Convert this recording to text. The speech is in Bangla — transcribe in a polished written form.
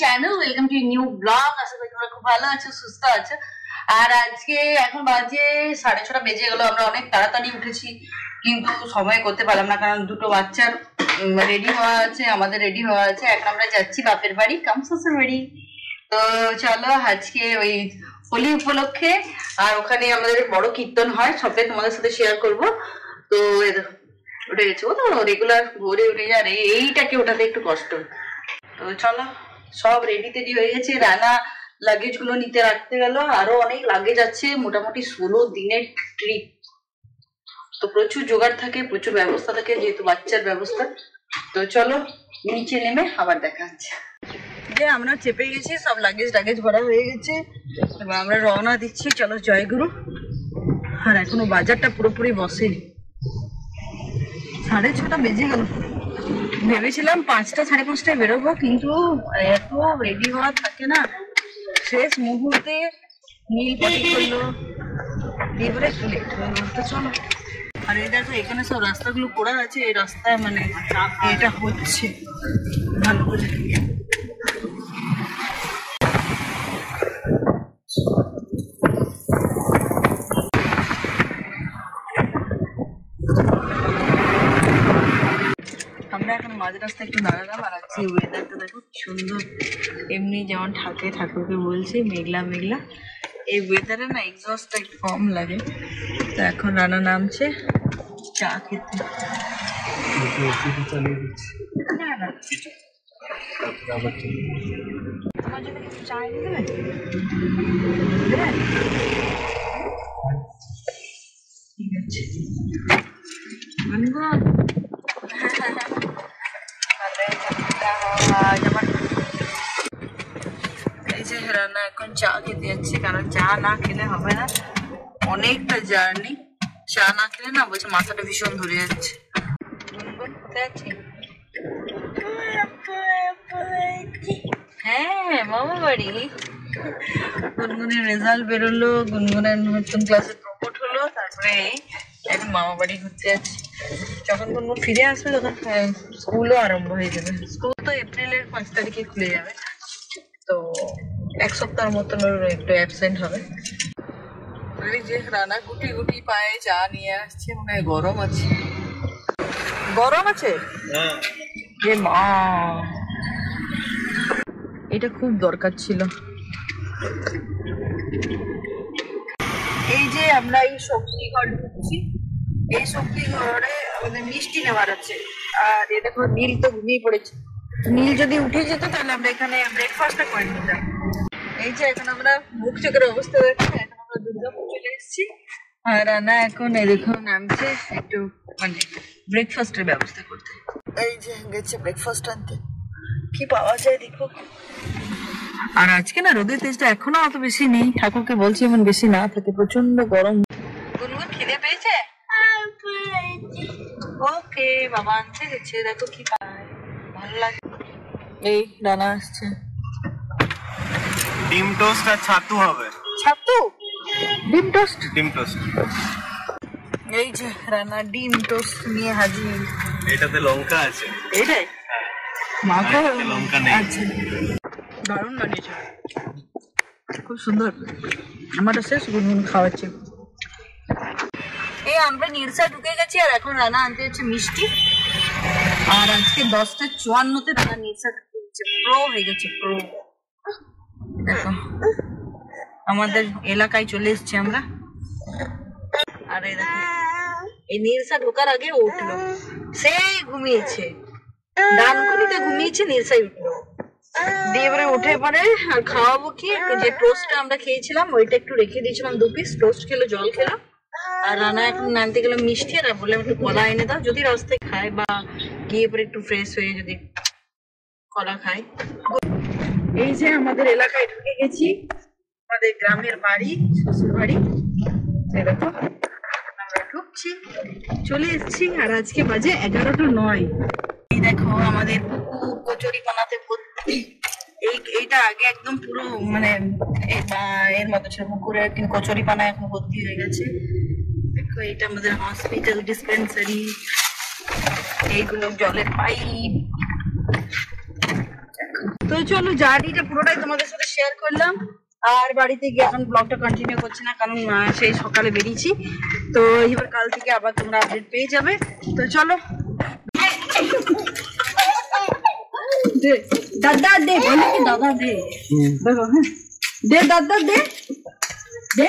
Channel, welcome to new blog. আশা করি তোমরা খুব ভালো আছো, সুস্থ আছো। আর আজকে এখন বাজে 6:30 বেজে গেল। আমরা অনেক তাড়াতাড়ি উঠেছি, কিন্তু সময় করতে পারলাম না, কারণ দুটো বাচ্চার রেডি হওয়া আছে, আমাদের রেডি হওয়া আছে। এখন আমরা যাচ্ছি বাপের বাড়ি, কাম শ্বশুর বাড়ি। তো চলো, আজকে ওই হোলি উপলক্ষে আর ওখানে আমাদের বড় কীর্তন হয়, সবটাই তোমাদের সাথে শেয়ার করবো। তো উঠে গেছে, ও তো রেগুলার ভোরে উঠে যায়, এইটাকে ওঠাতে একটু কষ্ট। তো চলো, সব রেডি টেডি হয়ে গেছে। রানা লাগেজ গুলো নিতে রাখতে গেল, আরো অনেক লাগেজ আছে, মোটামুটি 16 দিনের ট্রিপ। তো প্রচুর জোগাড় থাকে, প্রচুর ব্যবস্থা থাকে, যেহেতু বাচ্চার ব্যবস্থা। তো চলো নিচে নেমে আবার দেখা যাচ্ছে। যে আমরা চেপে গেছি, সব লাগেজ টাগেজ ভরা হয়ে গেছে, এবার আমরা রওনা দিচ্ছি। চলো জয়গুরু। আর এখনো বাজারটা পুরোপুরি বসেনি, 6:30 বেজে গেল। ভেবেছিলাম 5টা 5:30টায় বেরোবো, কিন্তু এত রেডি হওয়া থাকে না, শেষ মুহূর্তে নীল পটি করলো, এবারে একটু লেট হয়ে গেল। তো চলো। আর এই দেখো, এখানে সব রাস্তাগুলো করা আছে, এই রাস্তায় মানে এটা হচ্ছে ভালো করে। আমরা এখন মাঝ রাস্তায় একটু দাঁড়ালাম, আর আজকে ওয়েদারটা দেখো কি সুন্দর। এমনি যেমন ঠাকুরকে বলছি মেঘলা মেঘলা, এই ওয়েদারে না এক্সস্টটা একটু কম লাগে। তো এখন রানা নামছে চা খেতে। তোমার জন্য কিছু চা এনে দেবে? ঠিক আছে, এই যে রান্না এখন চা খেতে যাচ্ছে, কারণ চা না খেলে হবে না, অনেকটা জার্নি। চা না খেলে না বলছে মাথাটা ভীষণ ধরে যাচ্ছে। গুনগুন কোথায় আছে? হ্যাঁ, মামা বাড়ি। গুনগুনের রেজাল্ট বেরোলো, গুনগুনের নতুন ক্লাসে প্রমোট হলো, তারপরে এখন মামা বাড়ি ঘুরতে যাচ্ছি। যখন গুনগুন ফিরে আসবে তখন স্কুলও আরম্ভ হয়ে যাবে। স্কুল তো এপ্রিলের 5 তারিখে খুলে যাবে, তো 1 সপ্তাহের মতন একটু অ্যাবসেন্ট হবে। এই যে রানা গুটি গুটি পায়ে চা নিয়ে আসছে, মনে হয় গরম আছে। গরম আছে? এ মা, এটা খুব দরকার ছিল। এই যে আমরা এই শক্তি ঘর ঢুকছি, এই শক্তি ঘরে আমাদের মিষ্টি নেওয়ার আছে। আর এ দেখো, নীল তো ঘুমিয়ে পড়েছে। নীল যদি উঠে যেত তাহলে আমরা এখানে ব্রেকফাস্টটা করে নিতাম। এই যে এখন আমরা মুখ চোখের অবস্থা দেখছি, এখন আমরা দুর্গাপুর চলে এসেছি। আর রানা এখন এরকম নামছে একটু মানে ব্রেকফাস্টের ব্যবস্থা করতে। এই যে গেছে ব্রেকফাস্ট আনতে, কি পাওয়া যায় দেখো। আর আজকে না রোদের তেজটা এখনো অত বেশি নেই, ঠাকুরকে বলছি এমন বেশি না থাকে, প্রচন্ড গরম। গুনগুন খিদে পেয়েছে? ওকে, বাবা আনছে গেছে, দেখো কি পায়, ভালো লাগে। এই রানা আসছে, ডিম টোস্ট আর ছাতু হবে। ছাতু? ডিম টোস্ট? ডিম টোস্ট। এই যে রানা ডিম টোস্ট নিয়ে হাজির। এটাতে লঙ্কা আছে। এটাই মাখো, লঙ্কা নেই। আচ্ছা, দারুণ বানিয়েছে, খুব সুন্দর। আমারটা শেষ, গুনগুন খাওয়াচ্ছে। এই আমরা নিরসা ঢুকে গেছি, আর এখন রানা আনতে হচ্ছে মিষ্টি। আর আজকে 10:54-তে রানা নিরসা ঢুকে গেছে, প্রো হয়ে গেছে, প্রো। দেখো আমাদের এলাকায় চলে এসছি আমরা। আর এই দেখো, এই নিরসা ঢোকার আগে উঠলো, সেই ঘুমিয়েছে, ডানকুনিতে ঘুমিয়েছে, নিরসাই উঠলো। দিয়ে এবারে উঠে পরে আর খাওয়াবো কি, যে টোস্টটা আমরা খেয়েছিলাম ওইটা একটু রেখে দিয়েছিলাম, 2 পিস টোস্ট খেলো, জল খেলো। আর রানা এখন আনতে গেলাম মিষ্টি, আর বললাম একটু কলা এনে দাও, যদি রাস্তায় খায় বা গিয়ে পরে একটু ফ্রেশ হয়ে যদি কলা খায়। এই যে আমাদের এলাকায় ঢুকে গেছি, আমাদের গ্রামের বাড়ি, শ্বশুর বাড়ি। দেখো আমরা ঢুকছি, চলে এসেছি। আর আজকে বাজে 11:09। এই দেখো আমাদের পুকুর কচুরি বানাতে ভর্তি। এইটা আগে একদম পুরো মানে এর মতো ছিল, পুকুরে কচুরি পানা এখন ভর্তি হয়ে গেছে। দেখো এটা আমাদের হসপিটাল ডিসপেন্সারি, এইগুলো জলের পাইপ। তো চলো জার্নিটা পুরোটাই তোমাদের সাথে শেয়ার করলাম। আর বাড়িতে গিয়ে এখন ব্লগটা কন্টিনিউ করছি না, কারণ সেই সকালে বেরিয়েছি। তো এবার কাল থেকে আবার তোমরা আপডেট পেয়ে যাবে। তো চলো দে দাদা দে, বলে কি দাদা দে, দেখো হ্যাঁ দে দাদা দে দে।